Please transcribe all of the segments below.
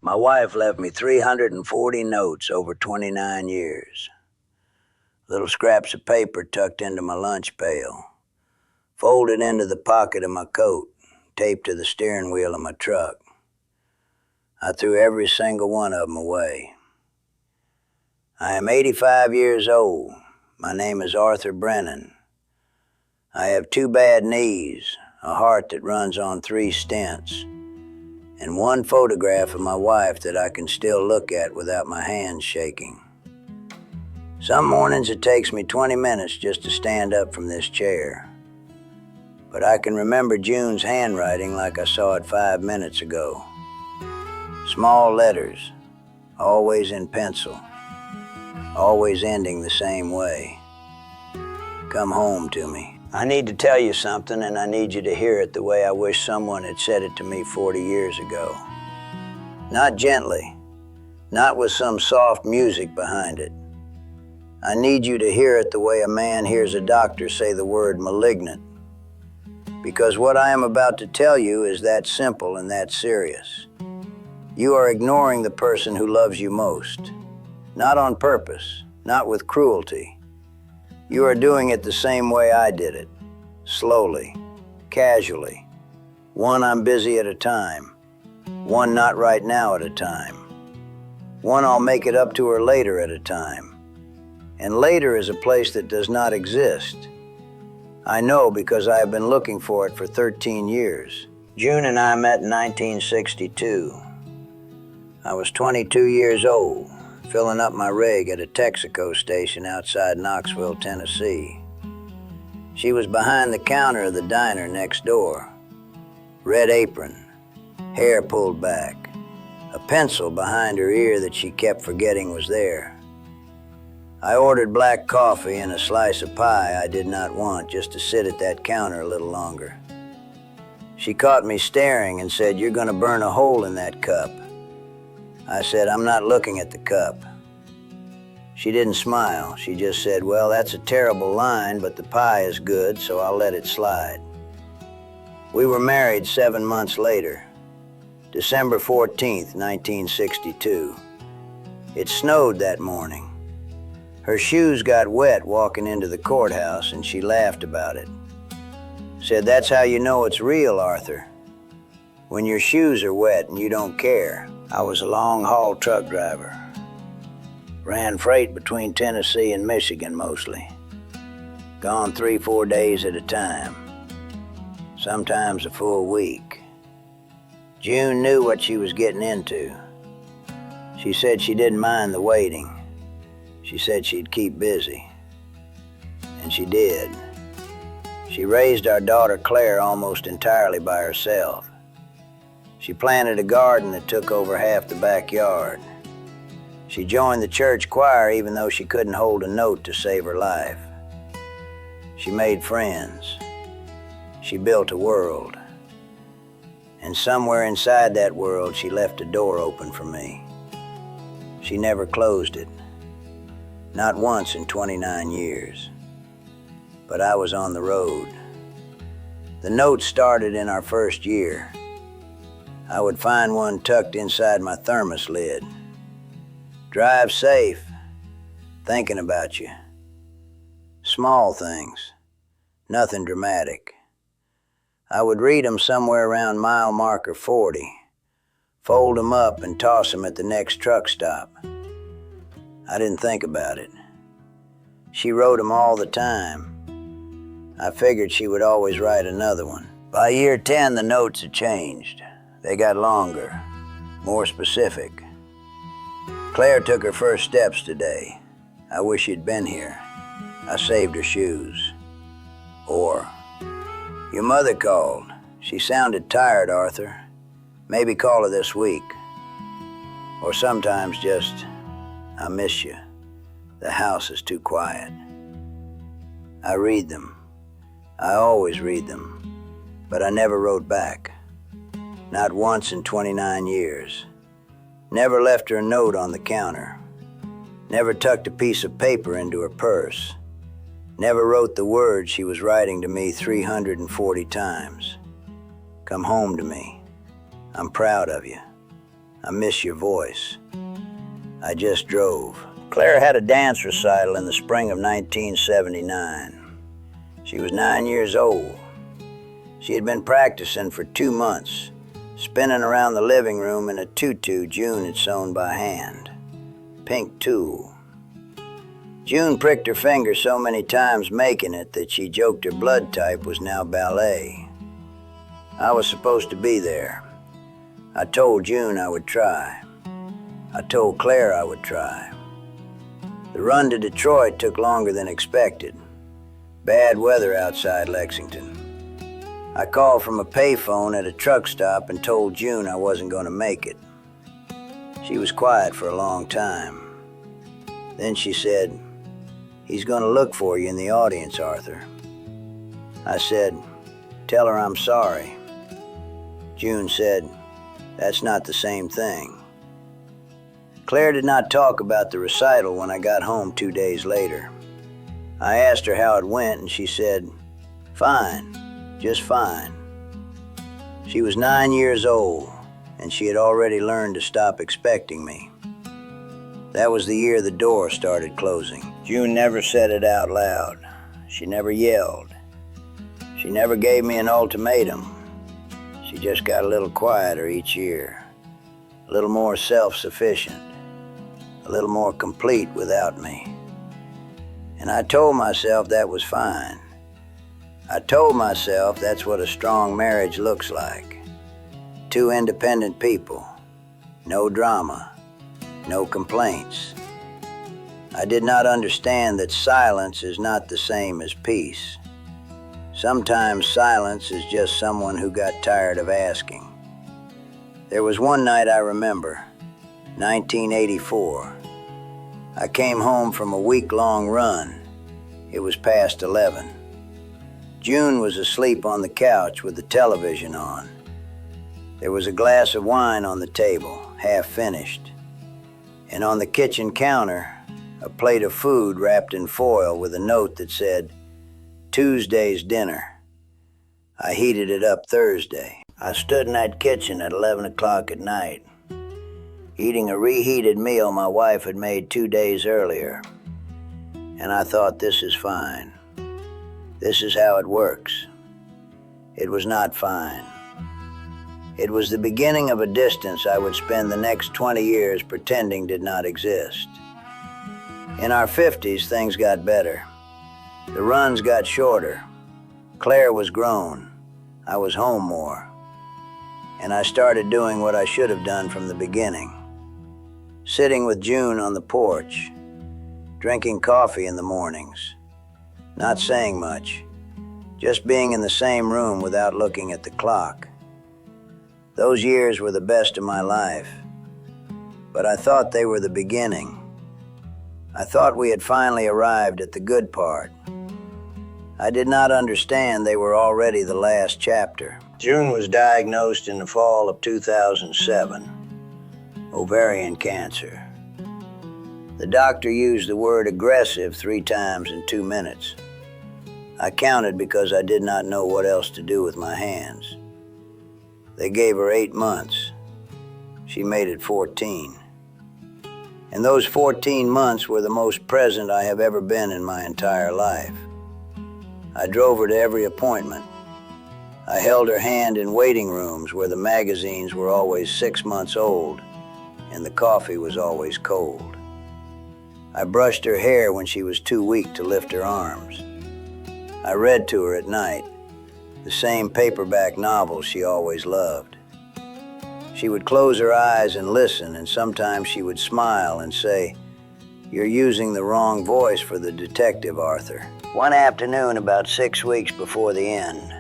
My wife left me 340 notes over 29 years. Little scraps of paper tucked into my lunch pail, folded into the pocket of my coat, taped to the steering wheel of my truck. I threw every single one of them away. I am 85 years old. My name is Arthur Brennan. I have 2 bad knees, a heart that runs on 3 stents, and 1 photograph of my wife that I can still look at without my hands shaking. Some mornings it takes me 20 minutes just to stand up from this chair. But I can remember June's handwriting like I saw it 5 minutes ago. Small letters, always in pencil, always ending the same way. Come home to me. I need to tell you something, and I need you to hear it the way I wish someone had said it to me 40 years ago. Not gently, not with some soft music behind it. I need you to hear it the way a man hears a doctor say the word malignant. Because what I am about to tell you is that simple and that serious. You are ignoring the person who loves you most. Not on purpose, not with cruelty. You are doing it the same way I did it. Slowly, casually. One I'm busy at a time. One not right now at a time. One I'll make it up to her later at a time. And later is a place that does not exist. I know because I have been looking for it for 13 years. June and I met in 1962. I was 22 years old, filling up my rig at a Texaco station outside Knoxville, Tennessee. She was behind the counter of the diner next door. Red apron, hair pulled back, a pencil behind her ear that she kept forgetting was there. I ordered black coffee and a slice of pie I did not want just to sit at that counter a little longer. She caught me staring and said, "You're gonna burn a hole in that cup." I said, "I'm not looking at the cup." She didn't smile. She just said, "Well, that's a terrible line, but the pie is good, so I'll let it slide." We were married 7 months later, December 14th, 1962. It snowed that morning. Her shoes got wet walking into the courthouse, and she laughed about it. Said, "That's how you know it's real, Arthur. When your shoes are wet and you don't care." I was a long-haul truck driver. Ran freight between Tennessee and Michigan mostly. Gone 3-4 days at a time. Sometimes a full week. June knew what she was getting into. She said she didn't mind the waiting. She said she'd keep busy. And she did. She raised our daughter Claire almost entirely by herself. She planted a garden that took over half the backyard. She joined the church choir even though she couldn't hold a note to save her life. She made friends. She built a world. And somewhere inside that world, she left a door open for me. She never closed it. Not once in 29 years. But I was on the road. The notes started in our first year. I would find one tucked inside my thermos lid. "Drive safe. Thinking about you." Small things. Nothing dramatic. I would read them somewhere around mile marker 40, fold them up and toss them at the next truck stop. I didn't think about it. She wrote them all the time. I figured she would always write another one. By year 10, the notes had changed. They got longer, more specific. "Claire took her first steps today. I wish you'd been here. I saved her shoes." Or, "Your mother called. She sounded tired, Arthur. Maybe call her this week." Or sometimes just, "I miss you. The house is too quiet." I read them. I always read them. But I never wrote back. Not once in 29 years. Never left her a note on the counter. Never tucked a piece of paper into her purse. Never wrote the words she was writing to me 340 times. "Come home to me. I'm proud of you. I miss your voice. I just drove. Claire had a dance recital in the spring of 1979. She was 9 years old. She had been practicing for 2 months, spinning around the living room in a tutu June had sewn by hand. Pink tulle. June pricked her finger so many times making it that she joked her blood type was now ballet. I was supposed to be there. I told June I would try. I told Claire I would try. The run to Detroit took longer than expected. Bad weather outside Lexington. I called from a payphone at a truck stop and told June I wasn't going to make it. She was quiet for a long time. Then she said, "He's going to look for you in the audience, Arthur." I said, "Tell her I'm sorry." June said, "That's not the same thing." Claire did not talk about the recital when I got home 2 days later. I asked her how it went, and she said, "Fine, just fine." She was 9 years old, and she had already learned to stop expecting me. That was the year the door started closing. June never said it out loud. She never yelled. She never gave me an ultimatum. She just got a little quieter each year, a little more self-sufficient, a little more complete without me. And I told myself that was fine. I told myself that's what a strong marriage looks like. 2 independent people, no drama, no complaints. I did not understand that silence is not the same as peace. Sometimes silence is just someone who got tired of asking. There was one night I remember, 1984. I came home from a week-long run. It was past 11. June was asleep on the couch with the television on. There was a glass of wine on the table, half finished. And on the kitchen counter, a plate of food wrapped in foil with a note that said, "Tuesday's dinner." I heated it up Thursday. I stood in that kitchen at 11 o'clock at night, eating a reheated meal my wife had made 2 days earlier. And I thought, this is fine. This is how it works. It was not fine. It was the beginning of a distance I would spend the next 20 years pretending did not exist. In our 50s, things got better. The runs got shorter. Claire was grown. I was home more. And I started doing what I should have done from the beginning. Sitting with June on the porch, drinking coffee in the mornings, not saying much, just being in the same room without looking at the clock. Those years were the best of my life, but I thought they were the beginning. I thought we had finally arrived at the good part. I did not understand they were already the last chapter. June was diagnosed in the fall of 2007, ovarian cancer. The doctor used the word aggressive 3 times in 2 minutes. I counted because I did not know what else to do with my hands. They gave her 8 months. She made it 14. And those 14 months were the most present I have ever been in my entire life. I drove her to every appointment. I held her hand in waiting rooms where the magazines were always 6 months old and the coffee was always cold. I brushed her hair when she was too weak to lift her arms. I read to her at night, the same paperback novels she always loved. She would close her eyes and listen, and sometimes she would smile and say, "You're using the wrong voice for the detective, Arthur." One afternoon, about 6 weeks before the end,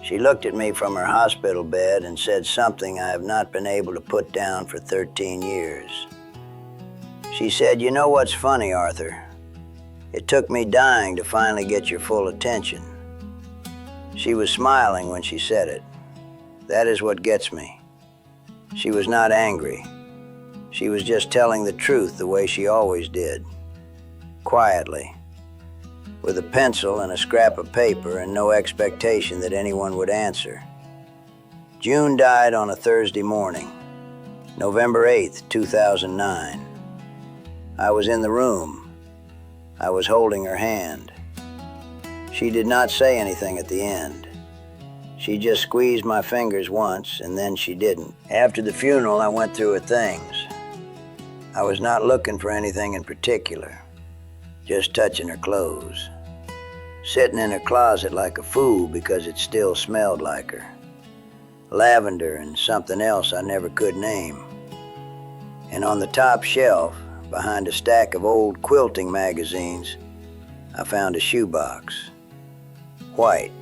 she looked at me from her hospital bed and said something I have not been able to put down for 13 years. She said, "You know what's funny, Arthur? It took me dying to finally get your full attention." She was smiling when she said it. That is what gets me. She was not angry. She was just telling the truth the way she always did, quietly, with a pencil and a scrap of paper and no expectation that anyone would answer. June died on a Thursday morning. November 8th, 2009. I was in the room. I was holding her hand. She did not say anything at the end. She just squeezed my fingers once, and then she didn't. After the funeral, I went through her things. I was not looking for anything in particular, just touching her clothes. Sitting in her closet like a fool because it still smelled like her. Lavender and something else I never could name. And on the top shelf, behind a stack of old quilting magazines, I found a shoebox. White,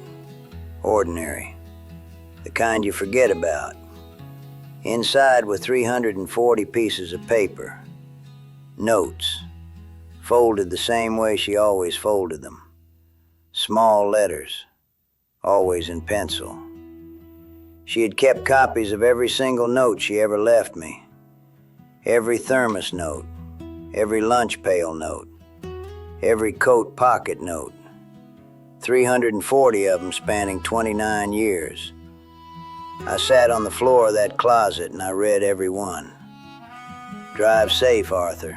ordinary, the kind you forget about. Inside were 340 pieces of paper, notes, folded the same way she always folded them. Small letters, always in pencil. She had kept copies of every single note she ever left me. Every thermos note, every lunch pail note, every coat pocket note. 340 of them spanning 29 years. I sat on the floor of that closet and I read every one. Drive safe, Arthur.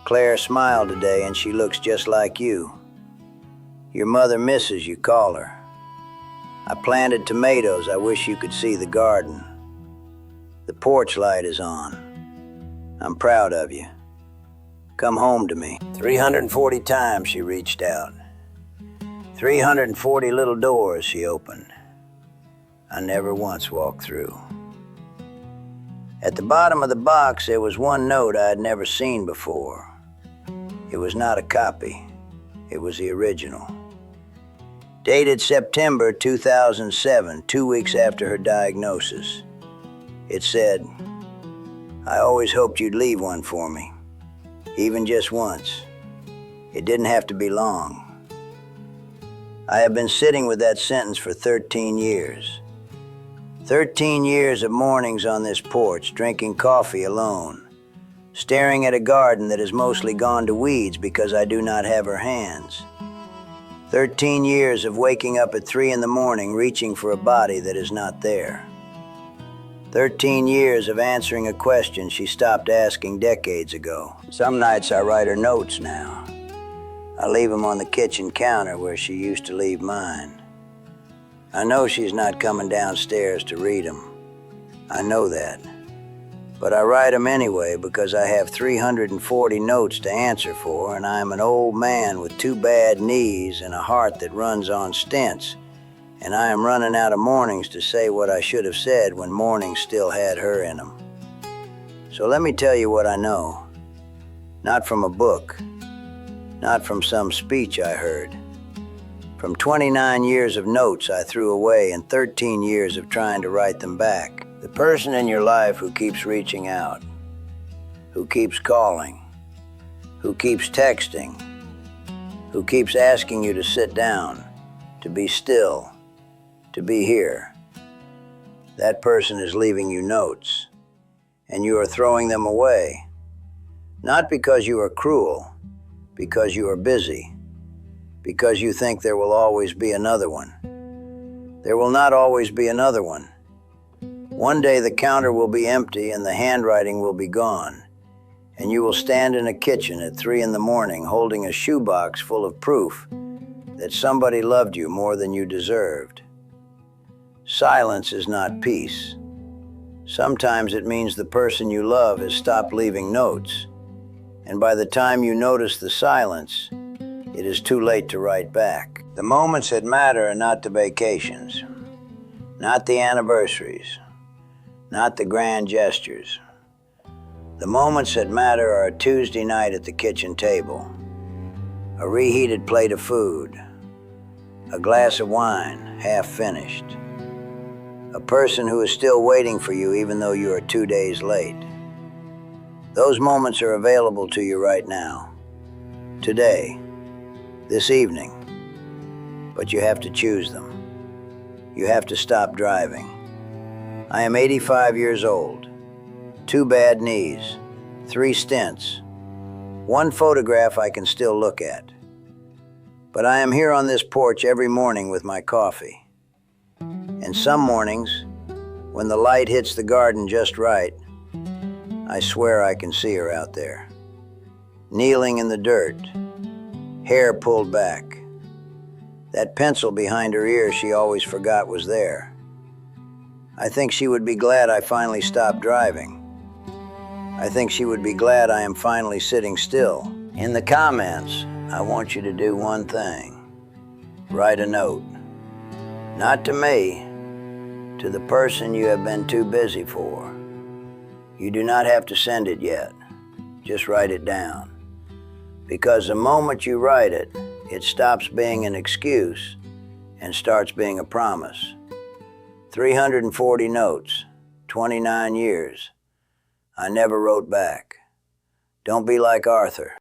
Claire smiled today and she looks just like you. Your mother misses you, call her. I planted tomatoes, I wish you could see the garden. The porch light is on. I'm proud of you. Come home to me. 340 times she reached out. 340 little doors she opened. I never once walked through. At the bottom of the box there was one note I had never seen before. It was not a copy. It was the original. Dated September 2007, 2 weeks after her diagnosis. It said, I always hoped you'd leave one for me, even just once. It didn't have to be long. I have been sitting with that sentence for 13 years. 13 years of mornings on this porch, drinking coffee alone, staring at a garden that has mostly gone to weeds because I do not have her hands. 13 years of waking up at 3 in the morning, reaching for a body that is not there. 13 years of answering a question she stopped asking decades ago. Some nights I write her notes now. I leave them on the kitchen counter where she used to leave mine. I know she's not coming downstairs to read them. I know that. But I write them anyway because I have 340 notes to answer for, and I am an old man with 2 bad knees and a heart that runs on stents, and I am running out of mornings to say what I should have said when mornings still had her in them. So let me tell you what I know. Not from a book, not from some speech I heard. From 29 years of notes I threw away and 13 years of trying to write them back. The person in your life who keeps reaching out, who keeps calling, who keeps texting, who keeps asking you to sit down, to be still, to be here. That person is leaving you notes, and you are throwing them away. Not because you are cruel, because you are busy, because you think there will always be another one. There will not always be another one. One day the counter will be empty and the handwriting will be gone, and you will stand in a kitchen at 3 in the morning holding a shoebox full of proof that somebody loved you more than you deserved. Silence is not peace. Sometimes it means the person you love has stopped leaving notes, and by the time you notice the silence, it is too late to write back. The moments that matter are not the vacations, not the anniversaries, not the grand gestures. The moments that matter are a Tuesday night at the kitchen table, a reheated plate of food, a glass of wine, half finished, a person who is still waiting for you even though you are 2 days late. Those moments are available to you right now, today, this evening, but you have to choose them. You have to stop driving. I am 85 years old, 2 bad knees, 3 stents, 1 photograph I can still look at. But I am here on this porch every morning with my coffee. And some mornings, when the light hits the garden just right, I swear I can see her out there. Kneeling in the dirt, hair pulled back. That pencil behind her ear she always forgot was there. I think she would be glad I finally stopped driving. I think she would be glad I am finally sitting still. In the comments, I want you to do one thing. Write a note. Not to me, to the person you have been too busy for. You do not have to send it yet. Just write it down. Because the moment you write it, it stops being an excuse and starts being a promise. 340 notes, 29 years. I never wrote back. Don't be like Arthur.